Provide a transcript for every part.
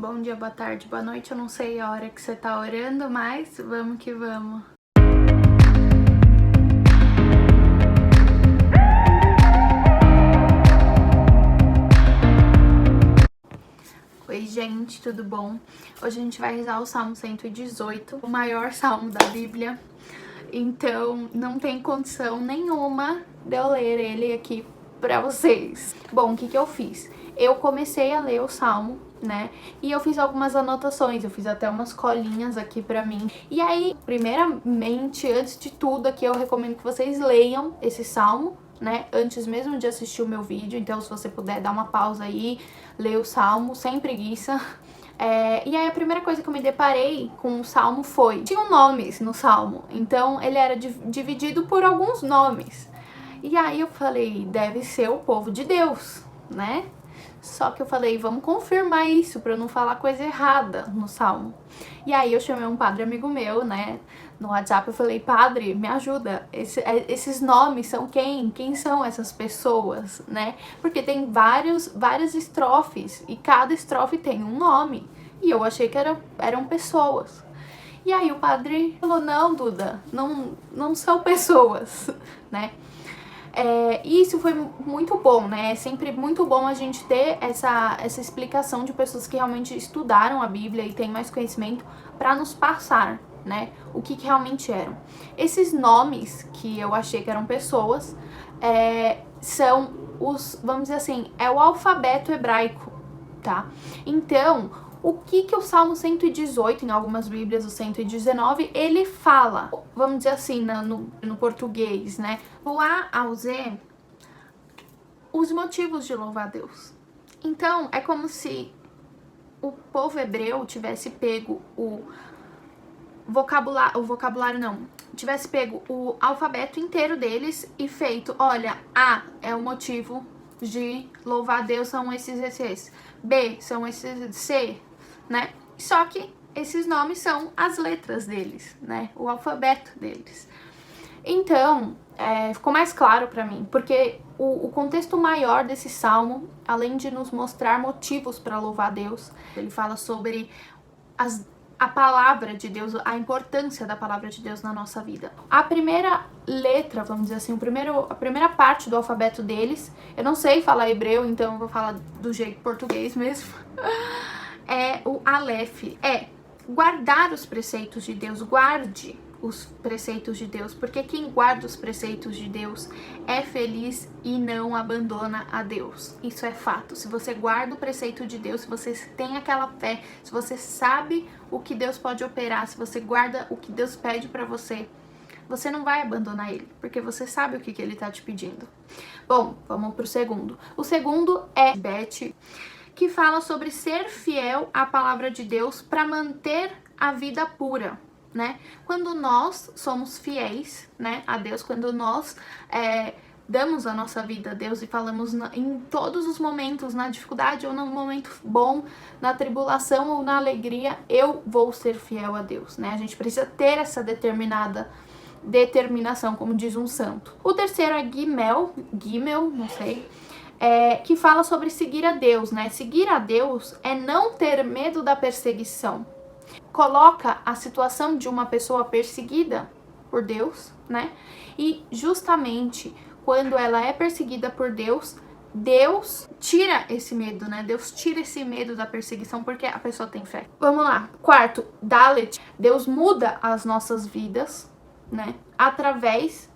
Bom dia, boa tarde, boa noite, eu não sei a hora que você tá orando, mas vamos que vamos. Oi, gente, tudo bom? Hoje a gente vai rezar o Salmo 118, o maior salmo da Bíblia. Então, não tem condição nenhuma de eu ler ele aqui pra vocês. Bom, o que eu fiz? Eu comecei a ler o Salmo, né? E eu fiz algumas anotações, eu fiz até umas colinhas aqui pra mim. E aí, primeiramente, antes de tudo aqui, eu recomendo que vocês leiam esse Salmo, né? Antes mesmo de assistir o meu vídeo. Então, se você puder dar uma pausa aí, ler o Salmo sem preguiça. E aí a primeira coisa que eu me deparei com o Salmo foi... Tinham nomes no Salmo, então ele era dividido por alguns nomes. E aí eu falei, deve ser o povo de Deus, né? Só que eu falei, vamos confirmar isso pra eu não falar coisa errada no Salmo. E aí eu chamei um padre amigo meu, né, no WhatsApp, eu falei, padre, me ajuda, esses nomes são quem? Quem são essas pessoas, né? Porque tem várias estrofes e cada estrofe tem um nome. E eu achei que eram pessoas. E aí o padre falou, não, Duda, não são pessoas, né? Isso foi muito bom, né? É sempre muito bom a gente ter essa explicação de pessoas que realmente estudaram a Bíblia e têm mais conhecimento para nos passar, né? O que realmente eram. Esses nomes que eu achei que eram pessoas são os, vamos dizer assim, é o alfabeto hebraico, tá? Então, o que o Salmo 118, em algumas Bíblias, o 119, ele fala, vamos dizer assim, no português, né? Do A ao Z, os motivos de louvar a Deus. Então, é como se o povo hebreu tivesse pego tivesse pego o alfabeto inteiro deles e feito, olha, A é o motivo de louvar a Deus, são esses. B são esses, C, né? Só que esses nomes são as letras deles, né? O alfabeto deles. Então, ficou mais claro pra mim, porque o contexto maior desse salmo, além de nos mostrar motivos para louvar a Deus, ele fala sobre a palavra de Deus, a importância da palavra de Deus na nossa vida. A primeira letra, vamos dizer assim, a primeira parte do alfabeto deles, eu não sei falar hebreu, então eu vou falar do jeito português mesmo, é o Aleph, guardar os preceitos de Deus, guarde os preceitos de Deus, porque quem guarda os preceitos de Deus é feliz e não abandona a Deus. Isso é fato. Se você guarda o preceito de Deus, se você tem aquela fé, se você sabe o que Deus pode operar, se você guarda o que Deus pede pra você, você não vai abandonar ele, porque você sabe o que ele tá te pedindo. Bom, vamos pro segundo. O segundo é Beth, que fala sobre ser fiel à palavra de Deus para manter a vida pura, né? Quando nós somos fiéis, né, a Deus, quando nós damos a nossa vida a Deus e falamos em todos os momentos, na dificuldade ou no momento bom, na tribulação ou na alegria, eu vou ser fiel a Deus, né? A gente precisa ter essa determinação, como diz um santo. O terceiro é Gimel, não sei, que fala sobre seguir a Deus, né? Seguir a Deus é não ter medo da perseguição. Coloca a situação de uma pessoa perseguida por Deus, né? E justamente quando ela é perseguida por Deus, Deus tira esse medo, né? Deus tira esse medo da perseguição porque a pessoa tem fé. Vamos lá. Quarto, Dalet. Deus muda as nossas vidas, né? Através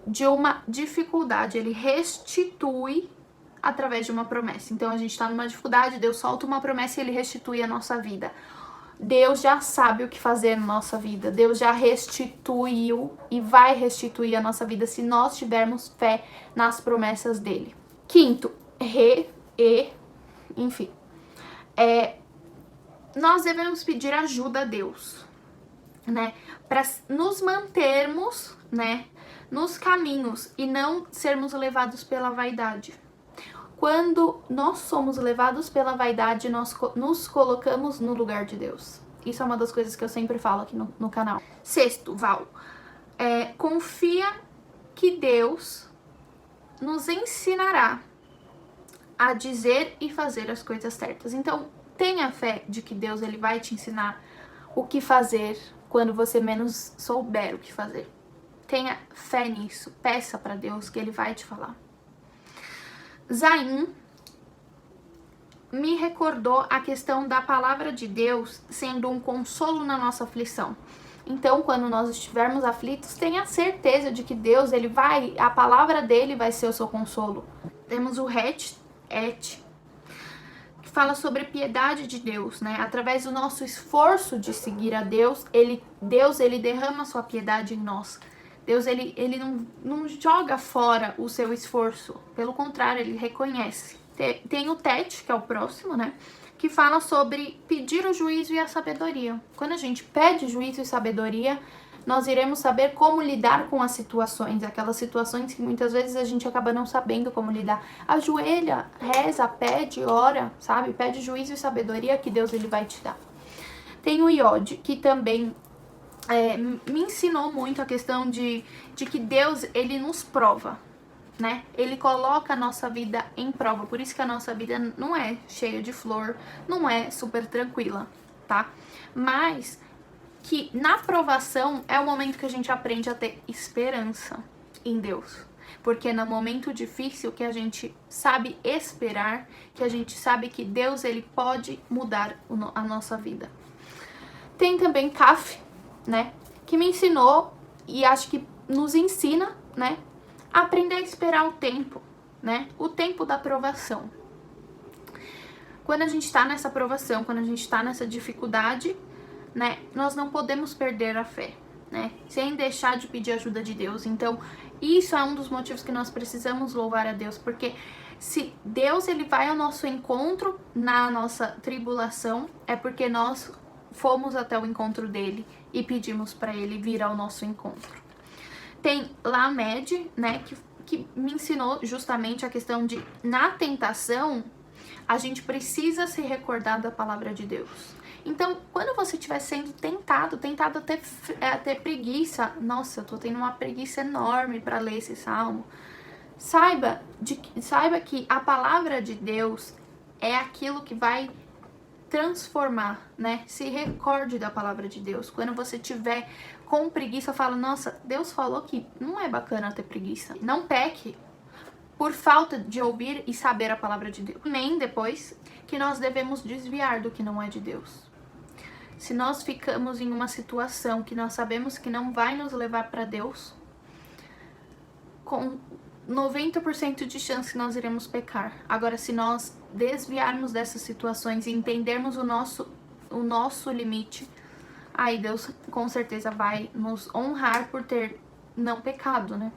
de uma dificuldade. Ele restitui através de uma promessa. Então a gente tá numa dificuldade, Deus solta uma promessa e ele restitui a nossa vida. Deus já sabe o que fazer na nossa vida. Deus já restituiu e vai restituir a nossa vida se nós tivermos fé nas promessas dele. Quinto, enfim. Nós devemos pedir ajuda a Deus, né? Para nos mantermos, né, nos caminhos e não sermos levados pela vaidade. Quando nós somos levados pela vaidade, nós nos colocamos no lugar de Deus. Isso é uma das coisas que eu sempre falo aqui no canal. Sexto, Val. Confia que Deus nos ensinará a dizer e fazer as coisas certas. Então, tenha fé de que Deus ele vai te ensinar o que fazer quando você menos souber o que fazer. Tenha fé nisso, peça para Deus que ele vai te falar. Zain me recordou a questão da palavra de Deus sendo um consolo na nossa aflição. Então, quando nós estivermos aflitos, tenha certeza de que Deus, a palavra dele vai ser o seu consolo. Temos o Et, que fala sobre a piedade de Deus, né? Através do nosso esforço de seguir a Deus, Deus derrama a sua piedade em nós. Deus, ele não joga fora o seu esforço. Pelo contrário, ele reconhece. Tem o Tet, que é o próximo, né? Que fala sobre pedir o juízo e a sabedoria. Quando a gente pede juízo e sabedoria, nós iremos saber como lidar com as situações. Aquelas situações que muitas vezes a gente acaba não sabendo como lidar. Ajoelha, reza, pede, ora, sabe? Pede juízo e sabedoria que Deus ele vai te dar. Tem o Iod, que também me ensinou muito a questão de que Deus, ele nos prova, né? Ele coloca a nossa vida em prova. Por isso que a nossa vida não é cheia de flor, não é super tranquila, tá? Mas que na provação é o momento que a gente aprende a ter esperança em Deus. Porque no momento difícil que a gente sabe esperar, que a gente sabe que Deus ele pode mudar a nossa vida. Tem também Kaf, né, que me ensinou e acho que nos ensina, né, a aprender a esperar o tempo, né, o tempo da provação. Quando a gente tá nessa provação, quando a gente tá nessa dificuldade, né, nós não podemos perder a fé, né, sem deixar de pedir ajuda de Deus. Então, isso é um dos motivos que nós precisamos louvar a Deus, porque se Deus ele vai ao nosso encontro na nossa tribulação, é porque nós fomos até o encontro dele e pedimos para ele vir ao nosso encontro. Tem Lamed, né, que me ensinou justamente a questão de, na tentação, a gente precisa se recordar da palavra de Deus. Então, quando você estiver sendo tentado a ter preguiça, nossa, eu tô tendo uma preguiça enorme para ler esse salmo, saiba que a palavra de Deus é aquilo que vai transformar, né? Se recorde da palavra de Deus. Quando você tiver com preguiça, fala, nossa, Deus falou que não é bacana ter preguiça. Não peque por falta de ouvir e saber a palavra de Deus. Nem depois que nós devemos desviar do que não é de Deus. Se nós ficamos em uma situação que nós sabemos que não vai nos levar para Deus, com 90% de chance nós iremos pecar. Agora, se nós desviarmos dessas situações e entendermos o nosso limite, aí Deus com certeza vai nos honrar por ter não pecado, né?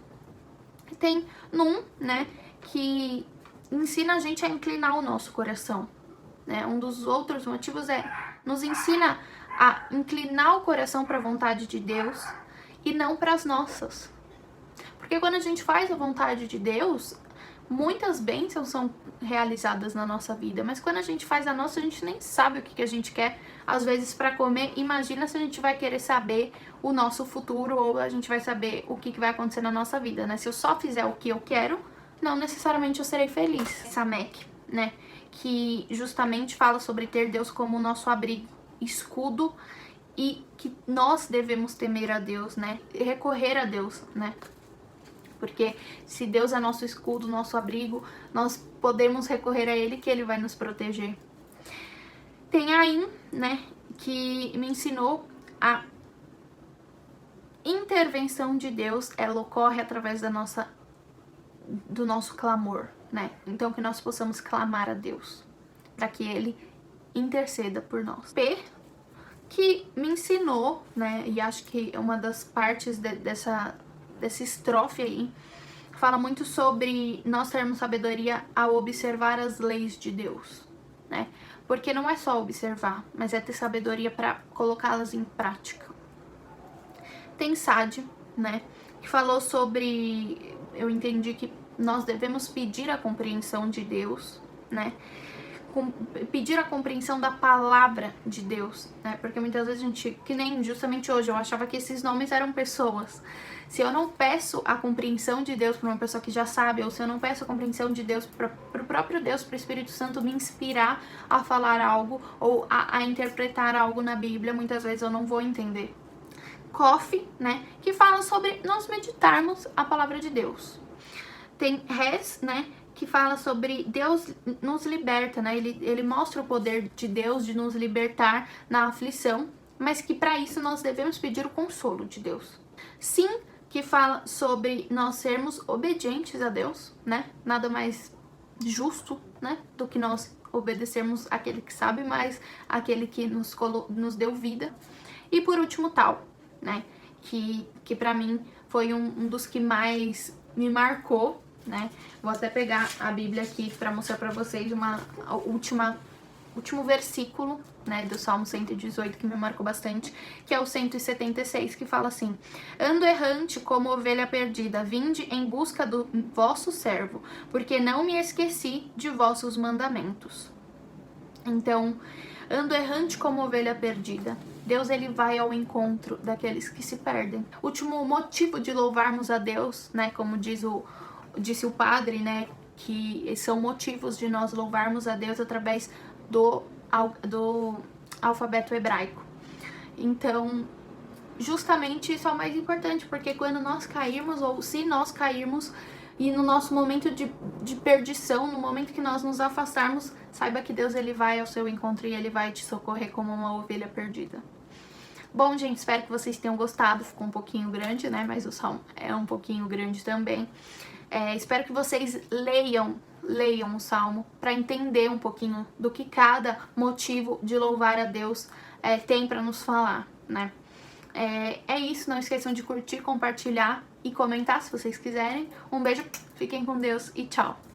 E tem Num, né, que ensina a gente a inclinar o nosso coração, né? Um dos outros motivos nos ensina a inclinar o coração para a vontade de Deus e não para as nossas. Porque quando a gente faz a vontade de Deus, muitas bênçãos são realizadas na nossa vida. Mas quando a gente faz a nossa, a gente nem sabe o que a gente quer, às vezes, para comer. Imagina se a gente vai querer saber o nosso futuro ou a gente vai saber o que vai acontecer na nossa vida, né? Se eu só fizer o que eu quero, não necessariamente eu serei feliz. Samek, né? Que justamente fala sobre ter Deus como o nosso abrigo, escudo, e que nós devemos temer a Deus, né? E recorrer a Deus, né? Porque se Deus é nosso escudo, nosso abrigo, nós podemos recorrer a Ele, que Ele vai nos proteger. Tem Ain, né, que me ensinou a intervenção de Deus, ela ocorre através do nosso clamor, né? Então que nós possamos clamar a Deus, para que Ele interceda por nós. P, que me ensinou, né, e acho que é uma das partes dessa estrofe aí, fala muito sobre nós termos sabedoria ao observar as leis de Deus, né? Porque não é só observar, mas é ter sabedoria para colocá-las em prática. Tem Sade, né, que falou sobre, eu entendi que nós devemos pedir a compreensão de Deus, né, pedir a compreensão da palavra de Deus, né? Porque muitas vezes a gente, que nem justamente hoje, eu achava que esses nomes eram pessoas. Se eu não peço a compreensão de Deus para uma pessoa que já sabe, ou se eu não peço a compreensão de Deus para o próprio Deus, para o Espírito Santo me inspirar a falar algo ou a interpretar algo na Bíblia, muitas vezes eu não vou entender. Coffee, né? Que fala sobre nós meditarmos a palavra de Deus. Tem Res, né? Que fala sobre Deus nos liberta, né? Ele mostra o poder de Deus de nos libertar na aflição, mas que para isso nós devemos pedir o consolo de Deus. Sim, que fala sobre nós sermos obedientes a Deus, né? Nada mais justo, né? Do que nós obedecermos aquele que sabe mais, aquele que nos deu vida. E por último, tal, né? Que para mim foi um dos que mais me marcou, né? Vou até pegar a Bíblia aqui para mostrar para vocês último versículo, né, do Salmo 118 que me marcou bastante, que é o 176, que fala assim: ando errante como ovelha perdida, vinde em busca do vosso servo, porque não me esqueci de vossos mandamentos. Então, ando errante como ovelha perdida. Deus, ele vai ao encontro daqueles que se perdem. Último motivo de louvarmos a Deus, né, como disse o padre, né, que são motivos de nós louvarmos a Deus através do alfabeto hebraico. Então, justamente isso é o mais importante, porque quando nós cairmos, ou se nós cairmos, e no nosso momento de perdição, no momento que nós nos afastarmos, saiba que Deus, ele vai ao seu encontro e ele vai te socorrer como uma ovelha perdida. Bom, gente, espero que vocês tenham gostado. Ficou um pouquinho grande, né? Mas o salmo é um pouquinho grande também. Espero que vocês leiam o salmo para entender um pouquinho do que cada motivo de louvar a Deus tem para nos falar, né? É isso, não esqueçam de curtir, compartilhar e comentar se vocês quiserem. Um beijo, fiquem com Deus e tchau!